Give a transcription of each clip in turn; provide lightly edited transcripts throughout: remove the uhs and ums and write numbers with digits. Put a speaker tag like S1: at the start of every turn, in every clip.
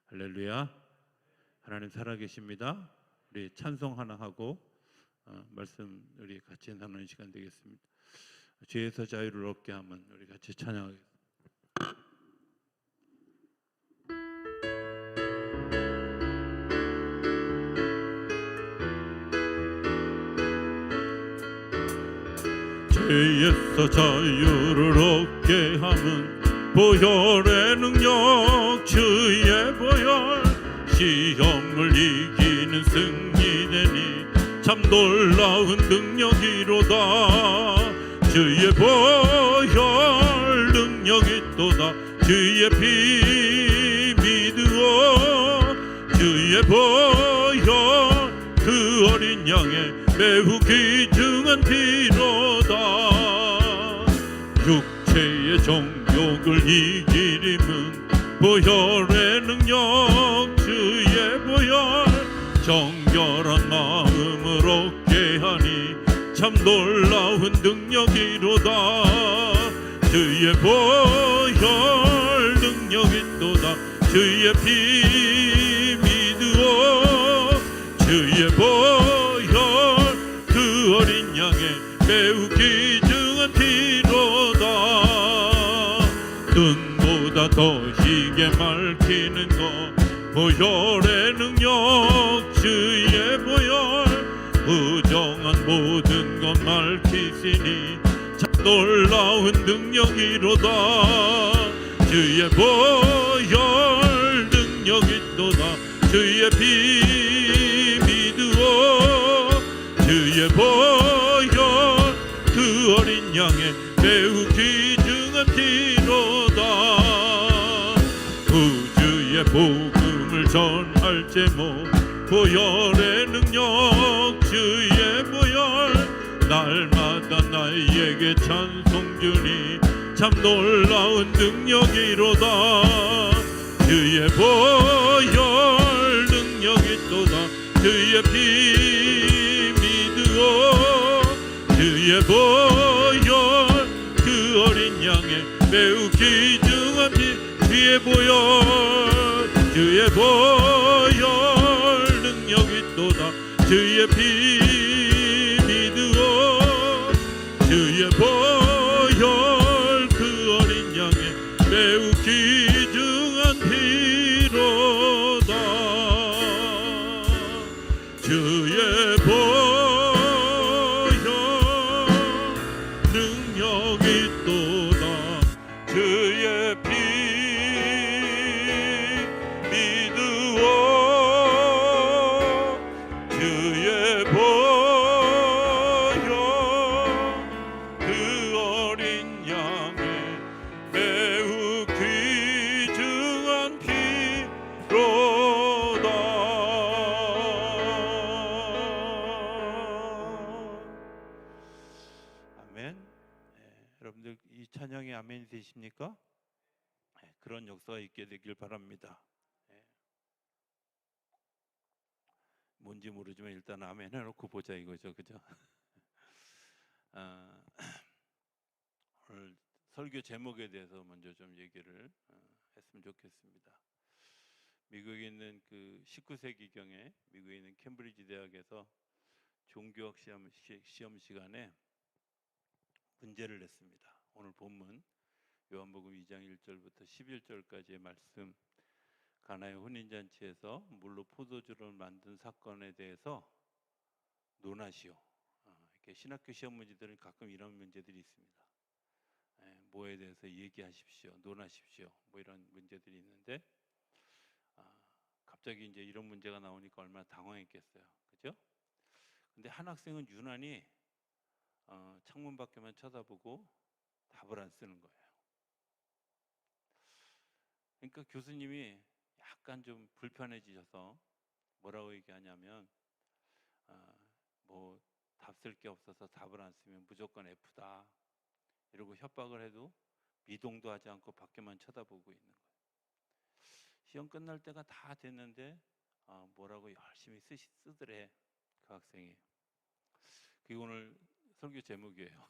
S1: 할렐루야. 하나님 살아계십니다. 우리 찬송 하나 하고 말씀 우리 같이 나누는 시간 되겠습니다. 죄에서 자유를 얻게 하면 우리 같이 찬양하겠습니다. 죄에서 자유를 얻게 하면 보혈의 능력 주의 보혈 시험을 이기는 승리되니 참 놀라운 능력이로다. 주의 보혈 능력이 또다. 주의 피 믿으오. 주의 보혈 그 어린 양의 매우 귀중한 피로다. 육체의 정욕을 이기림은 보혈의 능력 주의 보혈 정결한 마음을 얻게 하니 참 놀라운 능력이로다. 주의 보혈 능력이 또다. 주의 피 믿으오. 주의 보혈 그 어린 양의 매우 귀중한 피로다. 눈보다 더 희게 밝히는 것 보혈의 능력 주의 보혈 부정한 모든 것 밝히시니 참 놀라운 능력이로다. 주의 보혈 능력이 또다. 주의 피 믿으오. 주의 보혈 그 어린 양의 매우 귀중한 피로다. 구주의 복음을 전할 제목 보혈의 능력 주의 보혈 날마다 나에게 찬송 주니 참 놀라운 능력이로다. 주의 보혈 능력이 또다. 주의 피 믿으오. 주의 보혈 그 어린 양의 매우 귀중한 피 주의 보혈 주의 보혈 능력이 또다. 주의 피 믿으오. 주의 보혈 그 어린 양의 매우 귀중한 피로다. 주의 보혈 능력이 또다. 주의 피 믿으오. 주의 보혈 그 어린 양의 매우 귀중한 피로다. 아멘. 여러분들 이 찬양에 아멘이 되십니까? 그런 역사가 있게 되길 바랍니다. 뭔지 모르지만 일단 아멘 해놓고 보자 이거죠, 그죠? 오늘 설교 제목에 대해서 먼저 좀 얘기를 했으면 좋겠습니다. 미국에 있는 그 19세기경에 미국에 있는 캠브리지 대학에서 종교학 시험 시간에 문제를 냈습니다. 오늘 본문 요한복음 2장 1절부터 11절까지의 말씀, 가나의 혼인잔치에서 물로 포도주를 만든 사건에 대해서 논하시오. 이렇게 신학교 시험 문제들은 가끔 이런 문제들이 있습니다. 뭐에 대해서 얘기하십시오, 논하십시오, 뭐 이런 문제들이 있는데 갑자기 이제 이런 문제가 나오니까 얼마나 당황했겠어요, 그죠? 근데 한 학생은 유난히 창문 밖에만 쳐다보고 답을 안 쓰는 거예요. 그러니까 교수님이 약간 좀 불편해지셔서 뭐라고 얘기하냐면 뭐 답 쓸 게 없어서 답을 안 쓰면 무조건 F다 이러고 협박을 해도 미동도 하지 않고 밖에만 쳐다보고 있는 거예요. 시험 끝날 때가 다 됐는데 뭐라고 열심히 쓰더래 그 학생이. 그게 오늘 설교 제목이에요.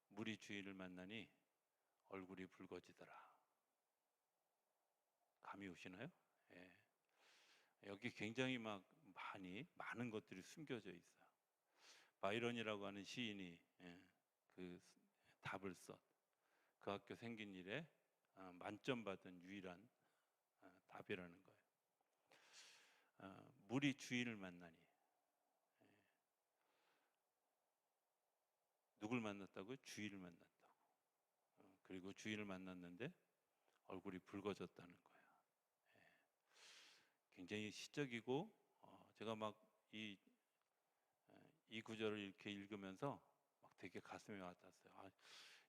S1: 물이 주인을 만나니 얼굴이 붉어지더라. 감이 오시나요? 예. 여기 굉장히 막 많은 것들이 숨겨져 있어요. 바이런이라고 하는 시인이 그 답을 써. 그 학교 생긴 일에 만점 받은 유일한 답이라는 거예요. 물이 주인을 만나니. 누굴 만났다고요? 주인을 만났다고. 그리고 주인을 만났는데 얼굴이 붉어졌다는 거예요. 굉장히 시적이고 제가 막 이 구절을 이렇게 읽으면서 막 되게 가슴에 와닿았어요.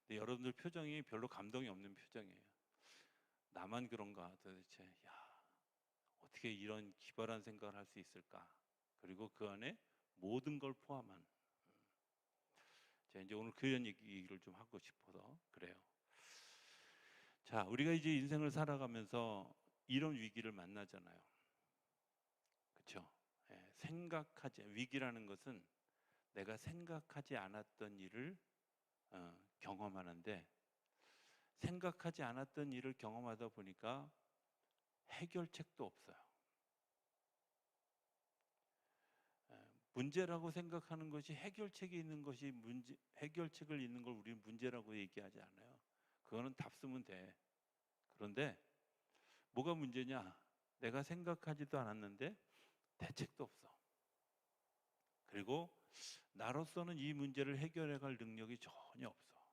S1: 근데 여러분들 표정이 별로 감동이 없는 표정이에요. 나만 그런가 도대체. 야, 어떻게 이런 기발한 생각을 할 수 있을까? 그리고 그 안에 모든 걸 포함한. 제가 이제 오늘 그런 얘기를 좀 하고 싶어서 그래요. 자, 우리가 이제 인생을 살아가면서 이런 위기를 만나잖아요. 그렇죠? 위기라는 것은 내가 생각하지 않았던 일을 경험하는데, 생각하지 않았던 일을 경험하다 보니까 해결책도 없어요. 문제라고 생각하는 것이 해결책이 있는 것이 해결책을 있는 걸 우리는 문제라고 얘기하지 않아요. 그거는 답 쓰면 돼. 그런데 뭐가 문제냐? 내가 생각하지도 않았는데 대책도 없어. 그리고 나로서는 이 문제를 해결해 갈 능력이 전혀 없어.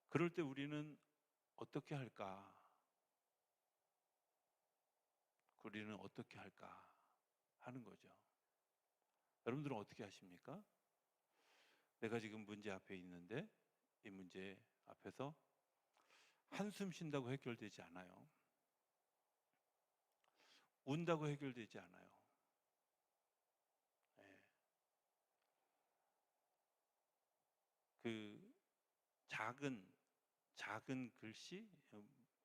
S1: 그럴 때 우리는 어떻게 할까? 우리는 어떻게 할까 하는 거죠. 여러분들은 어떻게 하십니까? 내가 지금 문제 앞에 있는데 이 문제 앞에서 한숨 쉰다고 해결되지 않아요. 운다고 해결되지 않아요. 예. 그 작은 글씨,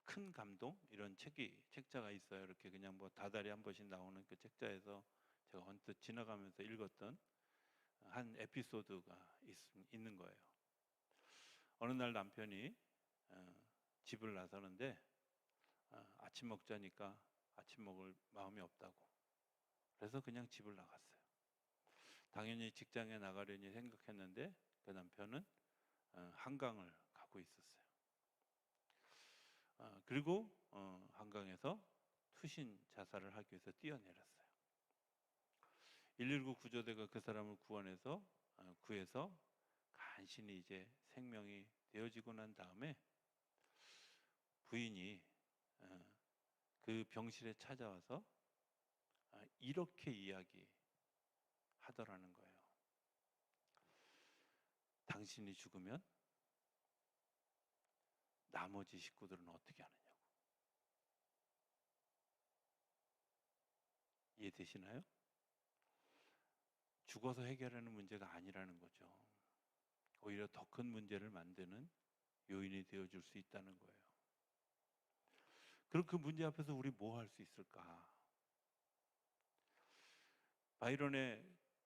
S1: 큰 감동 이런 책자가 있어요. 이렇게 그냥 뭐 다달이 한 번씩 나오는 그 책자에서 제가 언뜻 지나가면서 읽었던 한 에피소드가 있는 거예요. 어느 날 남편이 집을 나서는데 아침 먹자니까 아침 먹을 마음이 없다고. 그래서 그냥 집을 나갔어요. 당연히 직장에 나가려니 생각했는데 그 남편은 한강을 가고 있었어요. 그리고 한강에서 투신 자살을 하기 위해서 뛰어내렸어요. 119 구조대가 그 사람을 구해서 간신히 이제 생명이 되어지고 난 다음에 부인이 그 병실에 찾아와서 이렇게 이야기하더라는 거예요. 당신이 죽으면 나머지 식구들은 어떻게 하느냐고. 이해되시나요? 죽어서 해결하는 문제가 아니라는 거죠. 오히려 더 큰 문제를 만드는 요인이 되어줄 수 있다는 거예요. 그럼 그 문제 앞에서 우리 뭐 할 수 있을까? 바이런의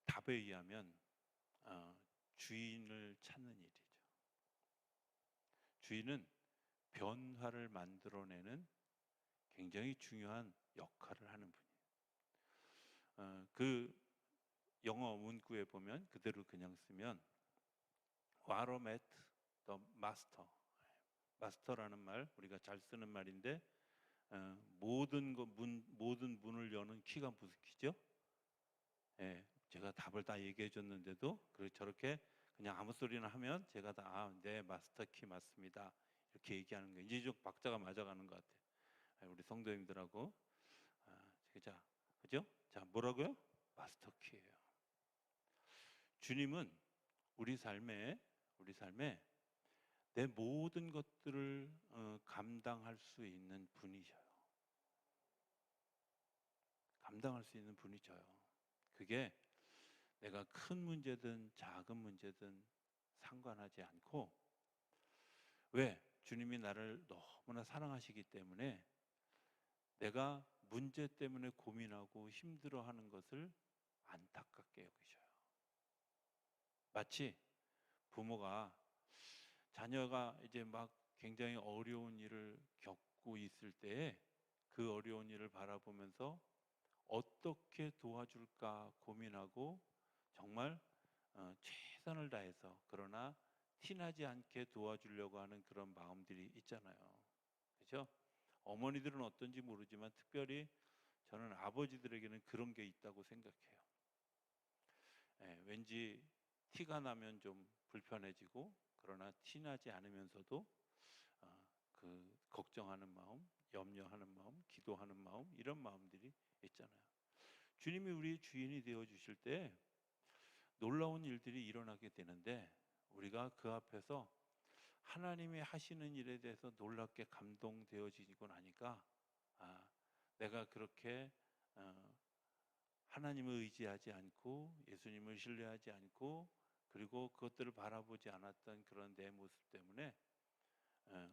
S1: 답에 의하면 주인을 찾는 일이죠. 주인은 변화를 만들어내는 굉장히 중요한 역할을 하는 분이에요. 그 영어 문구에 보면 그대로 그냥 쓰면 What met the master. 마스터라는 말 우리가 잘 쓰는 말인데 모든 문을 여는 키가 무슨 키죠? 제가 답을 다 얘기해 줬는데도 저렇게 그냥 아무 소리나 하면 제가 다 네, 마스터 키 맞습니다. 이렇게 얘기하는 거예요. 이제 좀 박자가 맞아가는 것 같아요. 우리 성도님들하고. 자, 그죠? 자, 뭐라고요? 마스터 키예요. 주님은 우리 삶에 내 모든 것들을 감당할 수 있는 분이셔요. 감당할 수 있는 분이셔요. 그게 내가 큰 문제든 작은 문제든 상관하지 않고, 왜? 주님이 나를 너무나 사랑하시기 때문에 내가 문제 때문에 고민하고 힘들어하는 것을 안타깝게 여기셔요. 마치 부모가 자녀가 이제 막 굉장히 어려운 일을 겪고 있을 때에 그 어려운 일을 바라보면서 어떻게 도와줄까 고민하고 정말 최선을 다해서, 그러나 티나지 않게 도와주려고 하는 그런 마음들이 있잖아요. 그렇죠? 어머니들은 어떤지 모르지만 특별히 저는 아버지들에게는 그런 게 있다고 생각해요. 예, 왠지 티가 나면 좀 불편해지고, 그러나 티나지 않으면서도 그 걱정하는 마음, 염려하는 마음, 기도하는 마음, 이런 마음들이 있잖아요. 주님이 우리 주인이 되어 주실 때 놀라운 일들이 일어나게 되는데, 우리가 그 앞에서 하나님이 하시는 일에 대해서 놀랍게 감동되어지고 나니까, 아, 내가 그렇게 하나님을 의지하지 않고 예수님을 신뢰하지 않고, 그리고 그것들을 바라보지 않았던 그런 내 모습 때문에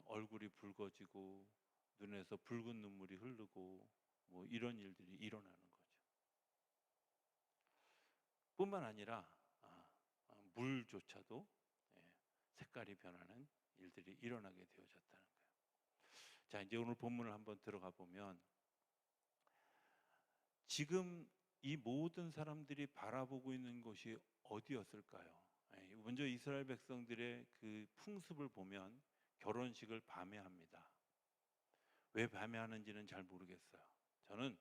S1: 얼굴이 붉어지고 눈에서 붉은 눈물이 흐르고 뭐 이런 일들이 일어나는 거죠. 뿐만 아니라 물조차도 색깔이 변하는 일들이 일어나게 되어졌다는 거예요. 자, 이제 오늘 본문을 한번 들어가 보면, 지금 이 모든 사람들이 바라보고 있는 곳이 어디였을까요? 먼저 이스라엘 백성들의 그 풍습을 보면 결혼식을 밤에 합니다. 왜 밤에 하는지는 잘 모르겠어요. 저는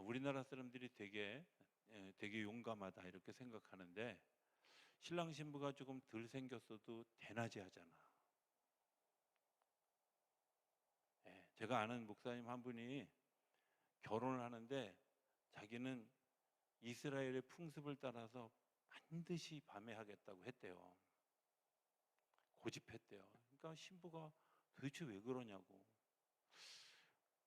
S1: 우리나라 사람들이 되게 용감하다 이렇게 생각하는데, 신랑 신부가 조금 덜 생겼어도 대낮에 하잖아. 제가 아는 목사님 한 분이 결혼을 하는데 자기는 이스라엘의 풍습을 따라서 반드시 밤에 하겠다고 했대요. 고집했대요. 그러니까 신부가 도대체 왜 그러냐고.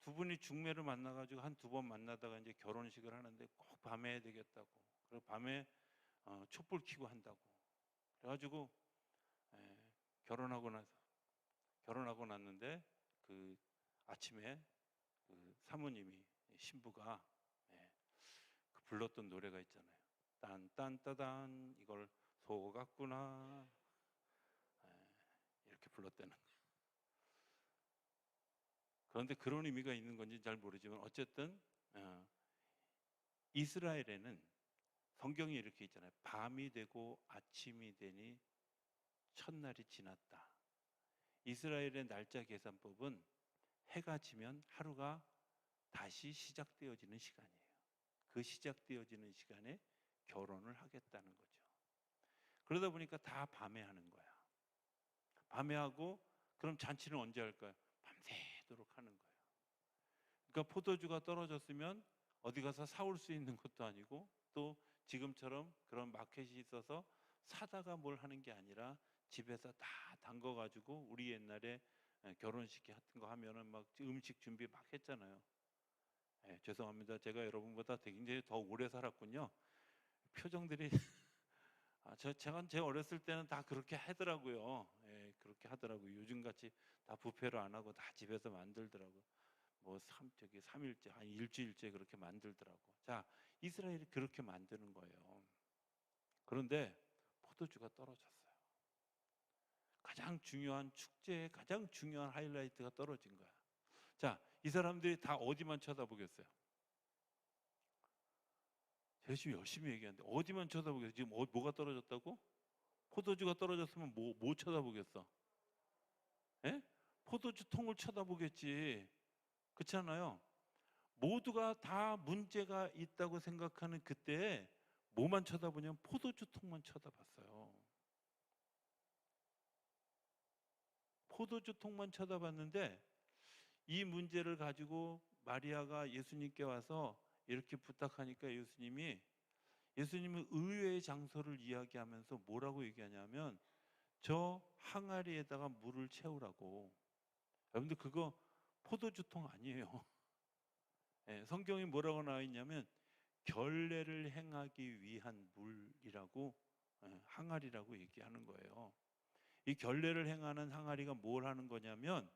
S1: 두 분이 중매를 만나가지고 한 두 번 만나다가 이제 결혼식을 하는데 꼭 밤에 해야 되겠다고. 그리고 밤에 촛불 켜고 한다고. 그래가지고 결혼하고 났는데 그 아침에 그 사모님이, 신부가 그 불렀던 노래가 있잖아요. 딴딴따단 이걸 속았구나, 이렇게 불렀다는 거예요. 그런데 그런 의미가 있는 건지 잘 모르지만 어쨌든 이스라엘에는 성경이 이렇게 있잖아요. 밤이 되고 아침이 되니 첫날이 지났다. 이스라엘의 날짜 계산법은 해가 지면 하루가 다시 시작되어지는 시간이에요. 그 시작되어지는 시간에 결혼을 하겠다는 거죠. 그러다 보니까 다 밤에 하는 거야. 밤에 하고, 그럼 잔치는 언제 할까요? 밤새도록 하는 거예요. 그러니까 포도주가 떨어졌으면 어디 가서 사올 수 있는 것도 아니고, 또 지금처럼 그런 마켓이 있어서 사다가 뭘 하는 게 아니라 집에서 다 담궈가지고, 우리 옛날에 결혼식 같은 거 하면은 막 음식 준비 막 했잖아요. 죄송합니다. 제가 여러분보다 굉장히 더 오래 살았군요. 표정들이 제가 제 어렸을 때는 다 그렇게 하더라고요. 그렇게 하더라고요. 요즘같이 다 부페로 안 하고 다 집에서 만들더라고요. 뭐 3일째, 한 일주일째 그렇게 만들더라고. 자, 이스라엘이 그렇게 만드는 거예요. 그런데 포도주가 떨어졌어요. 가장 중요한 축제의 가장 중요한 하이라이트가 떨어진 거야. 자, 이 사람들이 다 어디만 쳐다보겠어요? 제가 지금 열심히 얘기하는데 어디만 쳐다보겠어요? 지금 뭐가 떨어졌다고? 포도주가 떨어졌으면 뭐 쳐다보겠어? 예? 포도주 통을 쳐다보겠지. 그렇잖아요. 모두가 다 문제가 있다고 생각하는 그때 뭐만 쳐다보냐면 포도주 통만 쳐다봤어요. 포도주 통만 쳐다봤는데, 이 문제를 가지고 마리아가 예수님께 와서 이렇게 부탁하니까 예수님은 의외의 장소를 이야기하면서 뭐라고 얘기하냐면, 저 항아리에다가 물을 채우라고. 여러분들 그거 포도주통 아니에요. 성경이 뭐라고 나와 있냐면 결례를 행하기 위한 물이라고, 항아리라고 얘기하는 거예요. 이 결례를 행하는 항아리가 뭘 하는 거냐면,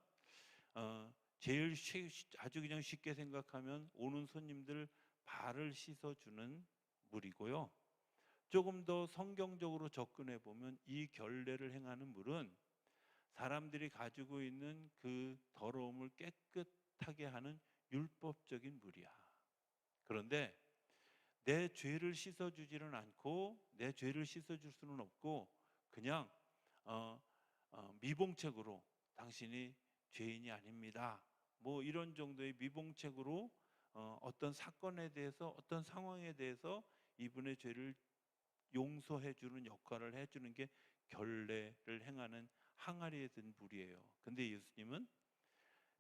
S1: 아주 그냥 쉽게 생각하면 오는 손님들 발을 씻어주는 물이고요. 조금 더 성경적으로 접근해 보면 이 결례를 행하는 물은 사람들이 가지고 있는 그 더러움을 깨끗하게 하는 율법적인 물이야. 그런데 내 죄를 씻어주지는 않고 내 죄를 씻어줄 수는 없고 그냥 미봉책으로 당신이 죄인이 아닙니다. 뭐 이런 정도의 미봉책으로 어떤 사건에 대해서 어떤 상황에 대해서 이분의 죄를 용서해 주는 역할을 해주는 게 결례를 행하는 항아리에 든 물이에요. 근데 예수님은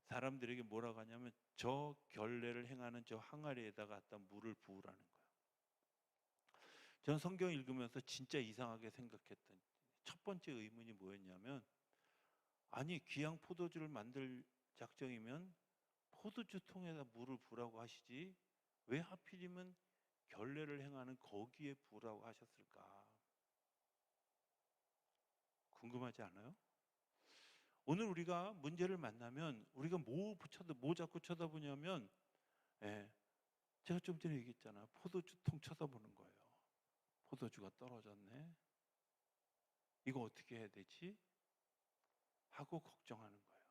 S1: 사람들에게 뭐라고 하냐면 저 결례를 행하는 저 항아리에다가 갖다 물을 부으라는 거예요. 저는 성경 읽으면서 진짜 이상하게 생각했던 첫 번째 의문이 뭐였냐면, 아니 귀양 포도주를 만들 작정이면 포도주 통에다 물을 부라고 하시지 왜 하필이면 결례를 행하는 거기에 부라고 하셨을까? 궁금하지 않아요? 오늘 우리가 문제를 만나면 우리가 뭐 자꾸 쳐다보냐면, 예, 제가 좀 전에 얘기했잖아. 포도주 통 쳐다보는 거예요. 포도주가 떨어졌네. 이거 어떻게 해야 되지? 하고 걱정하는 거예요.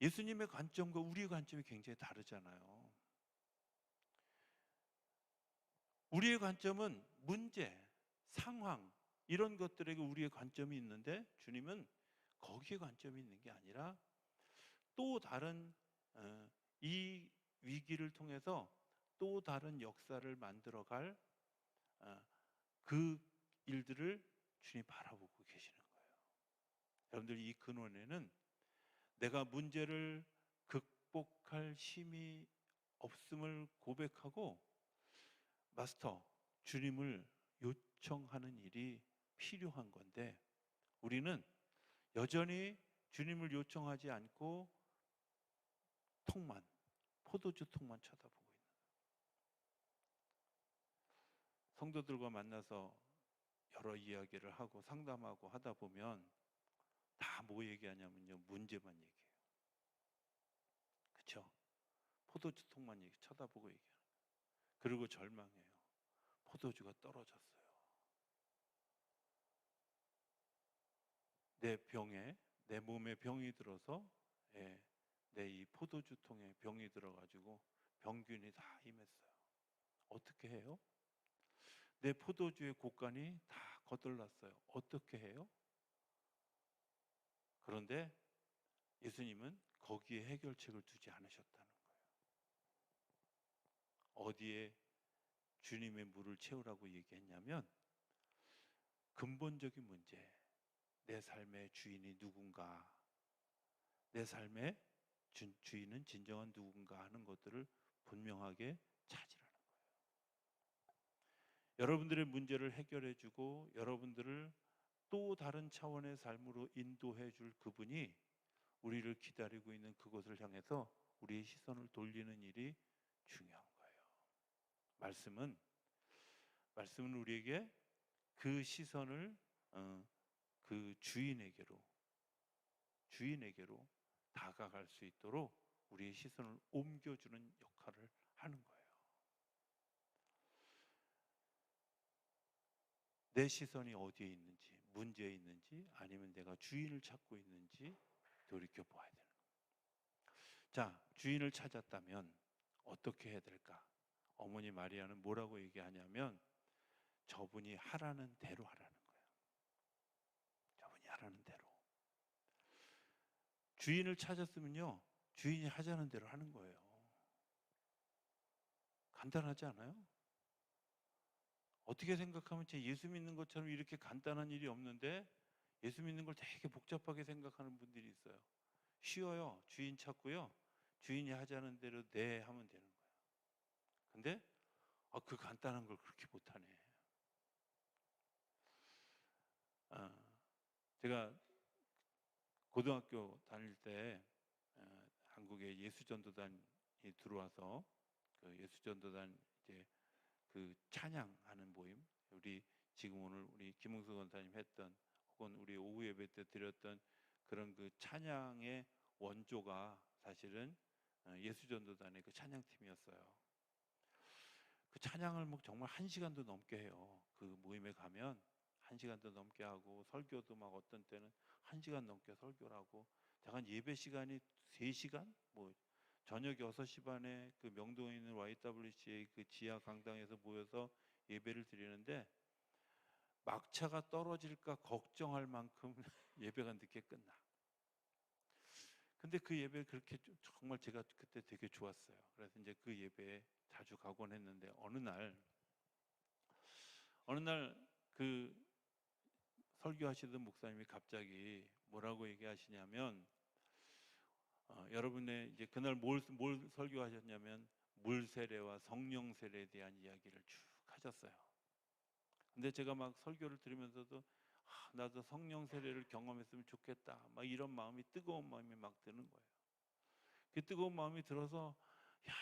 S1: 예수님의 관점과 우리의 관점이 굉장히 다르잖아요. 우리의 관점은 문제, 상황 이런 것들에게 우리의 관점이 있는데 주님은 거기에 관점이 있는 게 아니라 또 다른 이 위기를 통해서 또 다른 역사를 만들어갈 그 일들을 주님이 바라보고 계시는 거예요. 여러분들 이 근원에는 내가 문제를 극복할 힘이 없음을 고백하고 마스터 주님을 요청하는 일이 필요한 건데 우리는 여전히 주님을 요청하지 않고 포도주 통만 쳐다보고 있는 거예요. 성도들과 만나서 여러 이야기를 하고 상담하고 하다 보면 다 뭐 얘기하냐면요, 문제만 얘기해요. 그렇죠? 포도주 통만 쳐다보고 얘기하는 거예요. 그리고 절망해요. 포도주가 떨어졌어요. 내 몸에 병이 들어서, 내 이 포도주 통에 병이 들어가지고 병균이 다 임했어요. 어떻게 해요? 내 포도주의 곡간이 다 거들났어요. 어떻게 해요? 그런데 예수님은 거기에 해결책을 두지 않으셨다는 거예요. 어디에 주님의 물을 채우라고 얘기했냐면 근본적인 문제, 내 삶의 주인이 누군가, 내 삶의 주인은 진정한 누군가 하는 것들을 분명하게 찾으라는 거예요. 여러분들의 문제를 해결해 주고 여러분들을 또 다른 차원의 삶으로 인도해 줄 그분이 우리를 기다리고 있는 그곳을 향해서 우리의 시선을 돌리는 일이 중요한 거예요. 말씀은 우리에게 그 시선을 그 주인에게로 다가갈 수 있도록 우리의 시선을 옮겨주는 역할을 하는 거예요. 내 시선이 어디에 있는지, 문제에 있는지 아니면 내가 주인을 찾고 있는지 돌이켜보아야 되는 거예요. 자, 주인을 찾았다면 어떻게 해야 될까? 어머니 마리아는 뭐라고 얘기하냐면 저분이 하라는 대로 하라는 거예요. 저분이 하라는 대로. 주인을 찾았으면요, 주인이 하자는 대로 하는 거예요. 간단하지 않아요? 어떻게 생각하면 제 예수 믿는 것처럼 이렇게 간단한 일이 없는데 예수 믿는 걸 되게 복잡하게 생각하는 분들이 있어요. 쉬워요. 주인 찾고요. 주인이 하자는 대로 네 하면 되는 거예요. 근데 그 간단한 걸 그렇게 못하네. 제가 고등학교 다닐 때 한국에 예수전도단이 들어와서 그 예수전도단 이제 그 찬양하는 모임, 우리 지금 오늘 우리 김웅수 권사님 했던 혹은 우리 오후 예배 때 드렸던 그런 그 찬양의 원조가 사실은 예수전도단의 그 찬양팀이었어요. 그 찬양을 뭐 정말 1시간도 넘게 해요. 그 모임에 가면 1시간도 넘게 하고 설교도 막 어떤 때는 1시간 넘게 설교를 하고 약간 예배 시간이 3시간 뭐 저녁 6시 반에 그 명동에 있는 YWCA 그 지하 강당에서 모여서 예배를 드리는데 막차가 떨어질까 걱정할 만큼 예배가 늦게 끝나. 근데 그 예배 그렇게 정말 제가 그때 되게 좋았어요. 그래서 이제 그 예배에 자주 가곤 했는데 어느 날 그 설교하시던 목사님이 갑자기 뭐라고 얘기하시냐면 여러분의 이제 그날 뭘 설교하셨냐면 물 세례와 성령 세례에 대한 이야기를 쭉 하셨어요. 근데 제가 막 설교를 들으면서도 나도 성령 세례를 경험했으면 좋겠다. 막 이런 마음이 뜨거운 마음이 막 드는 거예요. 그 뜨거운 마음이 들어서 야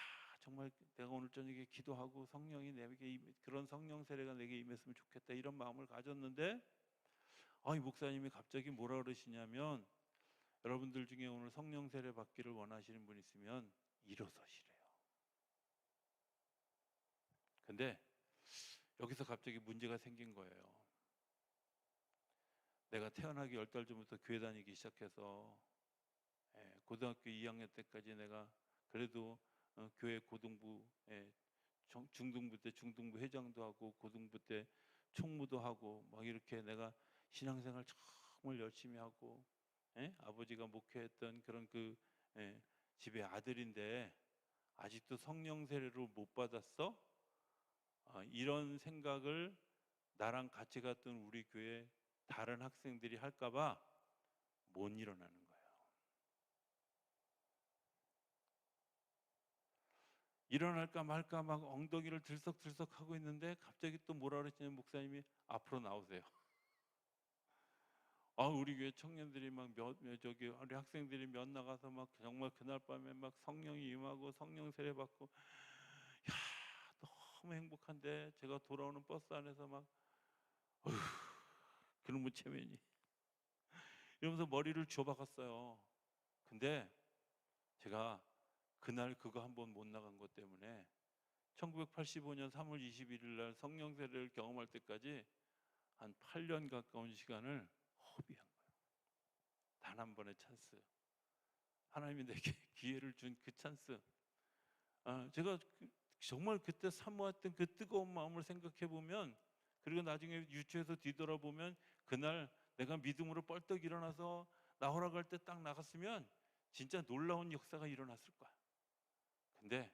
S1: 정말 내가 오늘 저녁에 기도하고 성령이 내게 그런 성령 세례가 내게 임했으면 좋겠다 이런 마음을 가졌는데 이 목사님이 갑자기 뭐라 그러시냐면 여러분들 중에 오늘 성령 세례 받기를 원하시는 분 있으면 일어서시래요. 근데 여기서 갑자기 문제가 생긴 거예요. 내가 태어나기 10달 전부터 교회 다니기 시작해서 고등학교 2학년 때까지 내가 그래도 교회 고등부 중등부 때 중등부 회장도 하고 고등부 때 총무도 하고 막 이렇게 내가 신앙생활 정말 열심히 하고 아버지가 목회했던 그런 그 집의 아들인데 아직도 성령 세례를 못 받았어? 이런 생각을 나랑 같이 갔던 우리 교회 다른 학생들이 할까봐 못 일어나는 거예요. 일어날까 말까 막 엉덩이를 들썩들썩 하고 있는데 갑자기 또 뭐라 그러시냐면 목사님이 앞으로 나오세요. 우리 교회 청년들이 막 저기 우리 학생들이 몇 나가서 막 정말 그날 밤에 막 성령이 임하고 성령 세례 받고 야 너무 행복한데 제가 돌아오는 버스 안에서 막 그놈의 체면이 이러면서 머리를 쥐어박았어요. 근데 제가 그날 그거 한 번 못 나간 것 때문에 1985년 3월 21일 날 성령 세례를 경험할 때까지 한 8년 가까운 시간을 허비한 거예요. 단 한 번의 찬스. 하나님이 내게 기회를 준 그 찬스. 제가 정말 그때 사모했던 그 뜨거운 마음을 생각해 보면 그리고 나중에 유치해서 뒤돌아보면 그날 내가 믿음으로 뻘떡 일어나서 나오라 갈 때 딱 나갔으면 진짜 놀라운 역사가 일어났을 거야. 근데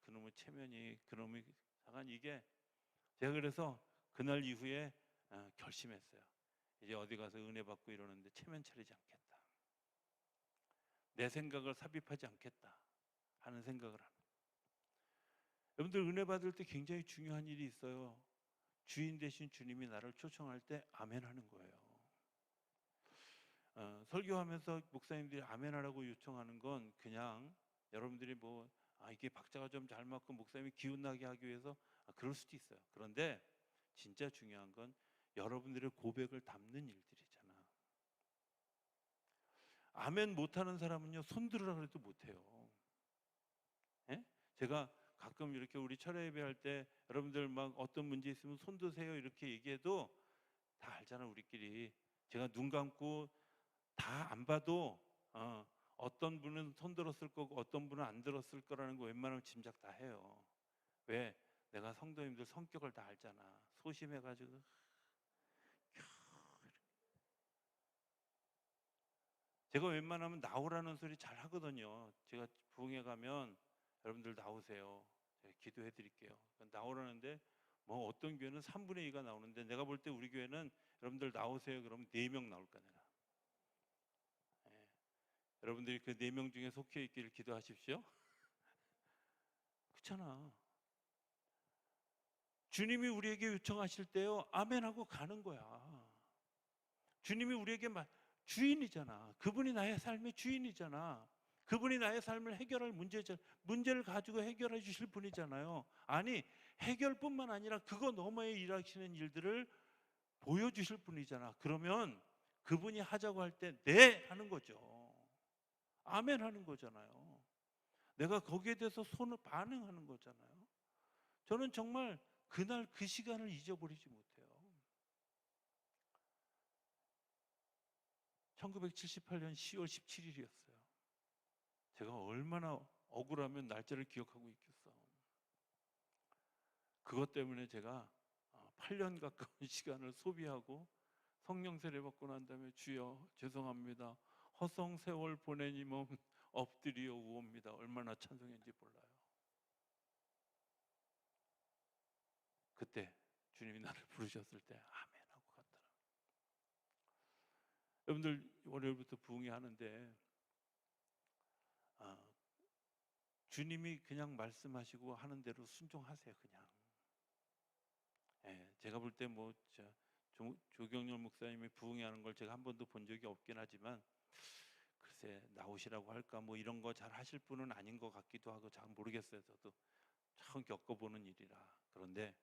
S1: 그놈의 체면이 그놈의 상한 이게 제가 그래서 그날 이후에 결심했어요. 이제 어디 가서 은혜 받고 이러는데 체면 차리지 않겠다. 내 생각을 삽입하지 않겠다 하는 생각을 합니다. 여러분들 은혜 받을 때 굉장히 중요한 일이 있어요. 주인 되신 주님이 나를 초청할 때 아멘 하는 거예요. 설교하면서 목사님들이 아멘 하라고 요청하는 건 그냥 여러분들이 이게 박자가 좀 잘 맞고 목사님이 기운나게 하기 위해서 그럴 수도 있어요. 그런데 진짜 중요한 건 여러분들의 고백을 담는 일들이잖아. 아멘 못하는 사람은요 손 들으라 그래도 못해요. 제가 가끔 이렇게 우리 철야 예배할 때 여러분들 막 어떤 문제 있으면 손 드세요 이렇게 얘기해도 다 알잖아 우리끼리. 제가 눈 감고 다 안 봐도 어떤 분은 손 들었을 거고 어떤 분은 안 들었을 거라는 거 웬만하면 짐작 다 해요. 왜? 내가 성도님들 성격을 다 알잖아. 소심해가지고 제가 웬만하면 나오라는 소리 잘 하거든요. 제가 부흥회 가면 여러분들 나오세요. 제가 기도해 드릴게요. 나오라는데 어떤 교회는 3분의 2가 나오는데 내가 볼 때 우리 교회는 여러분들 나오세요. 그러면 4명 나올 거야 내가. 여러분들이 그 4명 중에 속해 있기를 기도하십시오. 그렇잖아. 주님이 우리에게 요청하실 때요 아멘하고 가는 거야. 주님이 우리에게 주인이잖아. 그분이 나의 삶의 주인이잖아. 그분이 나의 삶을 해결할 문제를 가지고 해결해 주실 분이잖아요. 아니 해결뿐만 아니라 그거 너머에 일하시는 일들을 보여주실 분이잖아. 그러면 그분이 하자고 할 때 네 하는 거죠. 아멘 하는 거잖아요. 내가 거기에 대해서 손을 반응하는 거잖아요. 저는 정말 그날 그 시간을 잊어버리지 못해요. 1978년 10월 17일이었어요. 제가 얼마나 억울하면 날짜를 기억하고 있겠어. 그것 때문에 제가 8년 가까운 시간을 소비하고 성령 세례 받고 난 다음에 주여 죄송합니다. 허송 세월 보내니 몸 엎드려 우옵니다. 얼마나 찬송했는지 몰라요. 그때 주님이 나를 부르셨을 때 아멘 하고 갔더라. 여러분들 월요일부터 부흥회 하는데 주님이 그냥 말씀하시고 하는 대로 순종하세요. 그냥. 예, 제가 볼 때 뭐 조경렬 목사님이 부흥회 하는 걸 제가 한 번도 본 적이 없긴 하지만 글쎄 나오시라고 할까 뭐 이런 거 잘 하실 분은 아닌 것 같기도 하고 잘 모르겠어요. 저도 처음 겪어보는 일이라. 그런데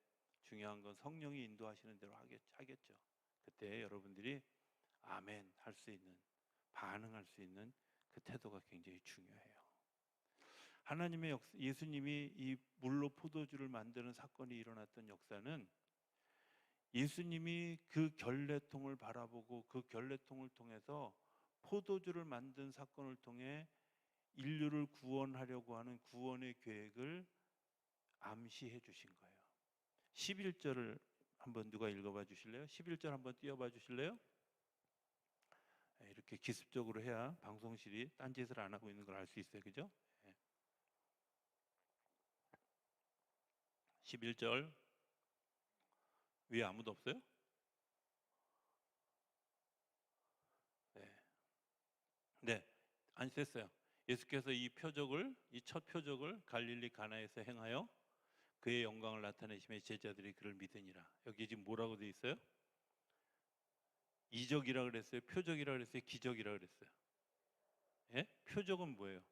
S1: 중요한 건 성령이 인도하시는 대로 하겠죠. 그때 여러분들이 아멘 할 수 있는, 반응할 수 있는 그 태도가 굉장히 중요해요. 하나님의 예수님이 이 물로 포도주를 만드는 사건이 일어났던 역사는 예수님이 그 결례통을 바라보고 그 결례통을 통해서 포도주를 만든 사건을 통해 인류를 구원하려고 하는 구원의 계획을 암시해 주신 거예요. 11절을 한번 누가 읽어봐 주실래요? 11절 한번 띄워봐 주실래요? 이렇게 기습적으로 해야 방송실이 딴짓을 안 하고 있는 걸 알 수 있어요. 그죠? 11절 위에 아무도 없어요? 네, 안 됐어요. 예수께서 이 첫 표적을 갈릴리 가나에서 행하여 그의 영광을 나타내심에 제자들이 그를 믿으니라. 여기 지금 뭐라고 돼 있어요? 이적이라 그랬어요? 표적이라 그랬어요? 기적이라 그랬어요? 예? 표적은 뭐예요?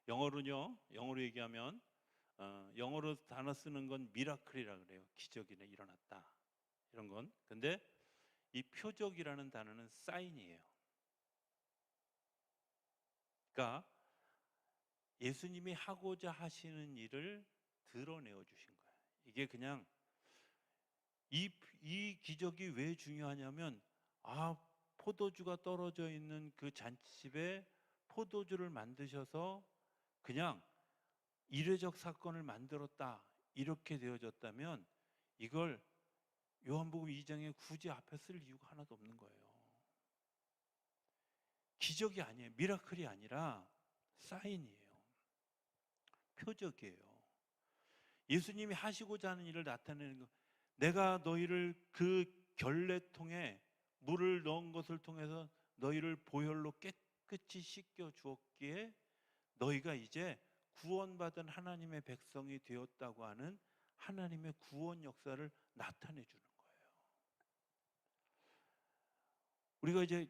S1: 영어로 얘기하면 영어로 단어 쓰는 건 미라클이라 그래요. 기적이 일어났다 이런 건. 근데 이 표적이라는 단어는 사인이에요. 그러니까 예수님이 하고자 하시는 일을 드러내어 주신 거예요. 이게 그냥 이 기적이 왜 중요하냐면 포도주가 떨어져 있는 그 잔치집에 포도주를 만드셔서 그냥 이례적 사건을 만들었다 이렇게 되어졌다면 이걸 요한복음 2장에 굳이 앞에 쓸 이유가 하나도 없는 거예요. 기적이 아니에요. 미라클이 아니라 사인이에요. 표적이에요. 예수님이 하시고자 하는 일을 나타내는 거. 내가 너희를 그 결례통에 물을 넣은 것을 통해서 너희를 보혈로 깨끗이 씻겨 주었기에 너희가 이제 구원받은 하나님의 백성이 되었다고 하는 하나님의 구원 역사를 나타내 주는 거예요. 우리가 이제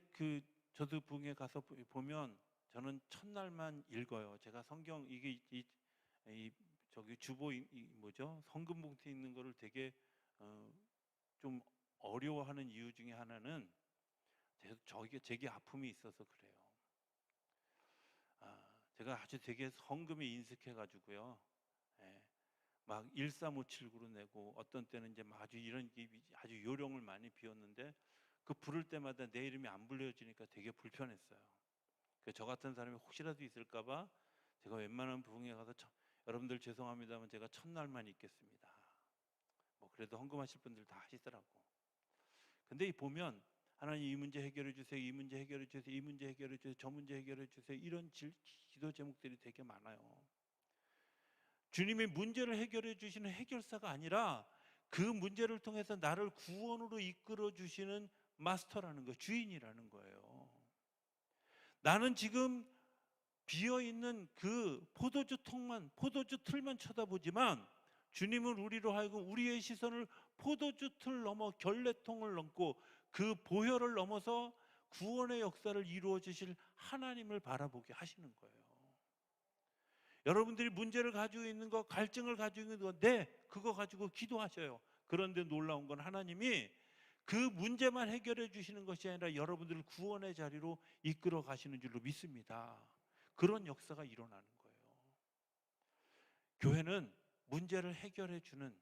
S1: 저도 부흥회 가서 보면 저는 첫날만 읽어요. 제가 성경 저기 주보 성금 봉투 있는 거를 되게 좀 어려워하는 이유 중에 하나는 제게 아픔이 있어서 그래요. 제가 아주 되게 성금에 인색해가지고요. 막 13579로 내고 어떤 때는 이제 아주 요령을 많이 비웠는데 그 부를 때마다 내 이름이 안 불려지니까 되게 불편했어요. 저 같은 사람이 혹시라도 있을까봐 제가 웬만한 부흥회 가서 여러분들 죄송합니다만 제가 첫날만 있겠습니다. 뭐 그래도 헌금하실 분들 다 하시더라고. 근데 보면 하나님 이 문제 해결해 주세요. 이 문제 해결해 주세요. 이 문제 해결해 주세요. 저 문제 해결해 주세요. 이런 기도 제목들이 되게 많아요. 주님이 문제를 해결해 주시는 해결사가 아니라 그 문제를 통해서 나를 구원으로 이끌어 주시는 마스터라는 거예요. 주인이라는 거예요. 나는 지금 비어있는 그 포도주 틀만 쳐다보지만 주님은 우리로 하여금 우리의 시선을 포도주 틀 넘어 결례통을 넘고 그 보혈을 넘어서 구원의 역사를 이루어 주실 하나님을 바라보게 하시는 거예요. 여러분들이 문제를 가지고 있는 거, 갈증을 가지고 있는 거, 그거 가지고 기도하셔요. 그런데 놀라운 건 하나님이 그 문제만 해결해 주시는 것이 아니라 여러분들을 구원의 자리로 이끌어 가시는 줄로 믿습니다. 그런 역사가 일어나는 거예요. 교회는 문제를 해결해 주는,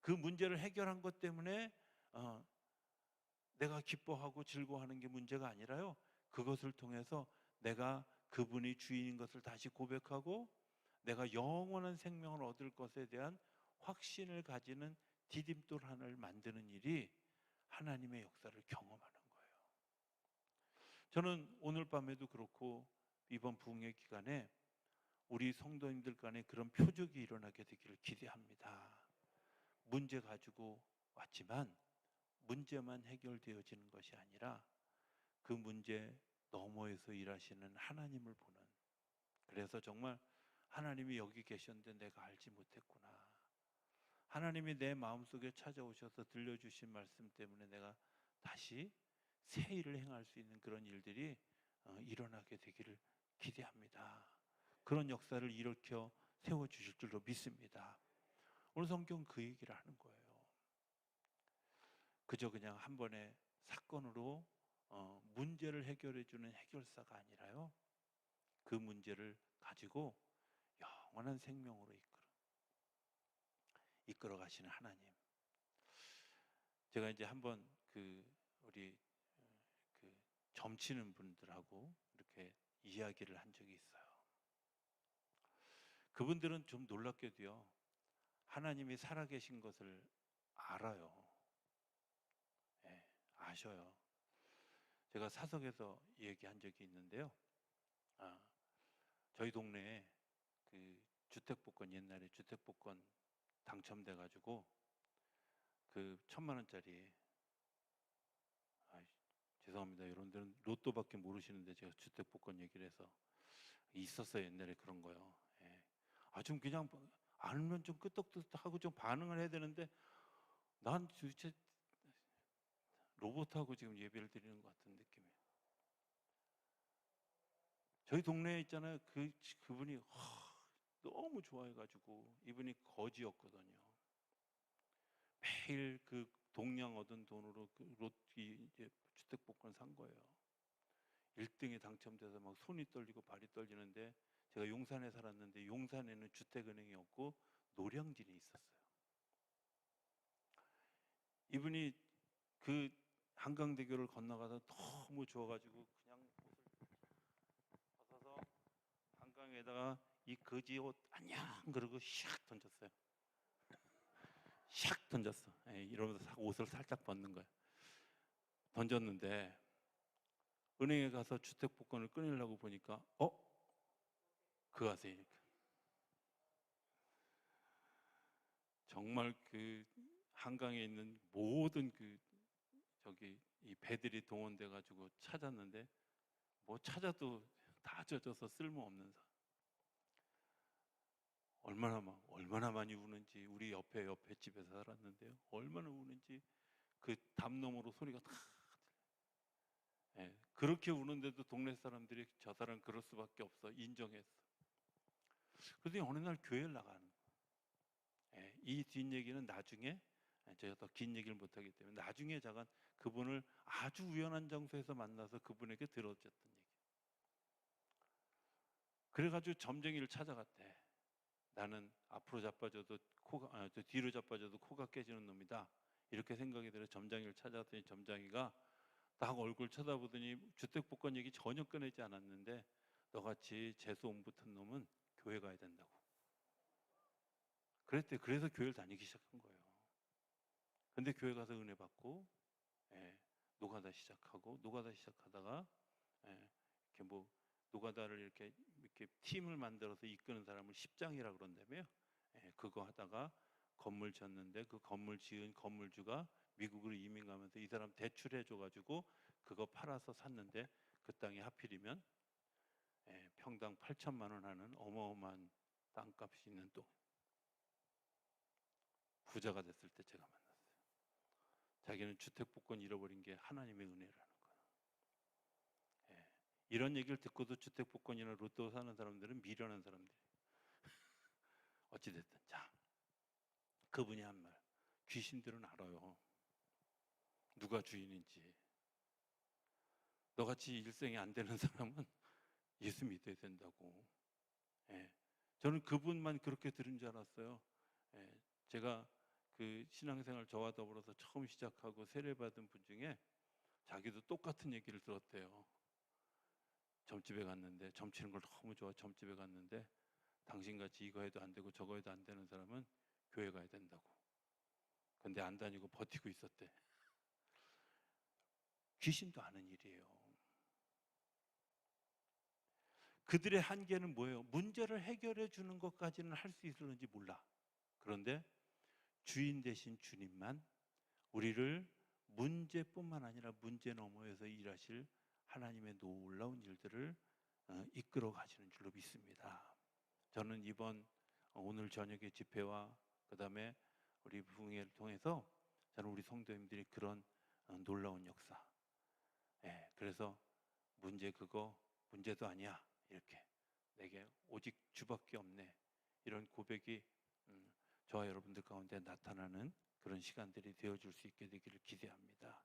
S1: 그 문제를 해결한 것 때문에 내가 기뻐하고 즐거워하는 게 문제가 아니라요, 그것을 통해서 내가 그분이 주인인 것을 다시 고백하고 내가 영원한 생명을 얻을 것에 대한 확신을 가지는 디딤돌 하나를 만드는 일이 하나님의 역사를 경험하는 거예요. 저는 오늘 밤에도 그렇고 이번 부흥회 기간에 우리 성도님들 간에 그런 표적이 일어나게 되기를 기대합니다. 문제 가지고 왔지만 문제만 해결되어지는 것이 아니라 그 문제 너머에서 일하시는 하나님을 보는, 그래서 정말 하나님이 여기 계셨는데 내가 알지 못했구나, 하나님이 내 마음속에 찾아오셔서 들려주신 말씀 때문에 내가 다시 새 일을 행할 수 있는 그런 일들이 일어나게 되기를 기대합니다. 그런 역사를 일으켜 세워주실 줄로 믿습니다. 오늘 성경 그 얘기를 하는 거예요. 그저 그냥 한 번의 사건으로 문제를 해결해주는 해결사가 아니라요, 그 문제를 가지고 영원한 생명으로 이끌어 가시는 하나님. 제가 이제 한번 우리 점치는 분들하고 이렇게 이야기를 한 적이 있어요. 그분들은 좀 놀랍게도요, 하나님이 살아계신 것을 알아요. 예, 아셔요. 제가 사석에서 얘기한 적이 있는데요. 저희 동네에 주택복권, 옛날에 주택복권 당첨돼 가지고 1,000만 원짜리, 죄송합니다. 여러분들은 로또밖에 모르시는데 제가 주택복권 얘기를 해서 있었어요. 옛날에 그런 거요. 예. 좀 그냥 알면 좀 끄떡끄떡하고 좀 반응을 해야 되는데 난 도대체 로봇하고 지금 예배를 드리는 것 같은 느낌이에요. 저희 동네에 있잖아요. 그분이 너무 좋아해가지고, 이분이 거지였거든요. 매일 그 동양 얻은 돈으로 이제 주택복권 산 거예요. 1등에 당첨돼서 막 손이 떨리고 발이 떨리는데, 제가 용산에 살았는데 용산에는 주택은행이 없고 노량진에 있었어요. 이분이 그 한강대교를 건너가서 너무 좋아가지고 그냥 옷을 벗어서 한강에다가 이 거지 옷 안녕 그러고 샥 던졌어요. 샥 던졌어. 이러면서 옷을 살짝 벗는 거예요. 던졌는데 은행에 가서 주택복권을 끊으려고 보니까 그 아세요? 정말 그 한강에 있는 모든 이 배들이 동원돼 가지고 찾았는데 뭐 찾아도 다 젖어서 쓸모없는 사. 얼마나 많이 우는지, 우리 옆에 집에서 살았는데요. 얼마나 우는지 그 담 너머로 소리가 다. 그렇게 우는데도 동네 사람들이 저 사람 그럴 수밖에 없어 인정했어. 그런데 어느 날 교회를 나가는 거예요. 이 뒷얘기는 나중에, 제가 더 긴 얘기를 못하기 때문에 나중에 잠깐 그분을 아주 우연한 장소에서 만나서 그분에게 들어줬던 얘기. 그래가지고 점쟁이를 찾아갔대. 나는 앞으로 자빠져도 뒤로 자빠져도 코가 깨지는 놈이다, 이렇게 생각이 들어 점장이를 찾아갔더니 점장이가 딱 얼굴 쳐다보더니 주택복권 얘기 전혀 꺼내지 않았는데, 너같이 재수 온 붙은 놈은 교회 가야 된다고 그랬대. 그래서 교회를 다니기 시작한 거예요. 근데 교회 가서 은혜 받고 노가다 시작하다가 이렇게 뭐 노가다를 이렇게 팀을 만들어서 이끄는 사람을 십장이라 그런다며요. 그거 하다가 건물 졌는데 그 건물 지은 건물주가 미국으로 이민 가면서 이 사람 대출해 줘가지고 그거 팔아서 샀는데, 그 땅이 하필이면 평당 8천만 원 하는 어마어마한 땅값이 있는 또 부자가 됐을 때 제가 만났어요. 자기는 주택복권 잃어버린 게 하나님의 은혜라는 거예요. 이런 얘기를 듣고도 주택복권이나 로또 사는 사람들은 미련한 사람들이에요. 어찌됐든 자, 그분이 한 말, 귀신들은 알아요, 누가 주인인지. 너같이 일생이 안 되는 사람은 예수 믿어야 된다고. 저는 그분만 그렇게 들은 줄 알았어요. 제가 그 신앙생활 저와 더불어서 처음 시작하고 세례받은 분 중에 자기도 똑같은 얘기를 들었대요. 점집에 갔는데 점치는 걸 너무 좋아. 점집에 갔는데 당신같이 이거 해도 안 되고 저거 해도 안 되는 사람은 교회 가야 된다고. 근데 안 다니고 버티고 있었대. 귀신도 아는 일이에요. 그들의 한계는 뭐예요? 문제를 해결해 주는 것까지는 할 수 있을는지 몰라. 그런데 주인 되신 주님만 우리를 문제뿐만 아니라 문제 너머에서 일하실 하나님의 놀라운 일들을 이끌어 가시는 줄로 믿습니다. 저는 이번 오늘 저녁의 집회와 그다음에 우리 부흥회를 통해서 저는 우리 성도님들이 그런 놀라운 역사, 그래서 문제 그거 문제도 아니야 이렇게 내게 오직 주밖에 없네 이런 고백이 저와 여러분들 가운데 나타나는 그런 시간들이 되어줄 수 있게 되기를 기대합니다.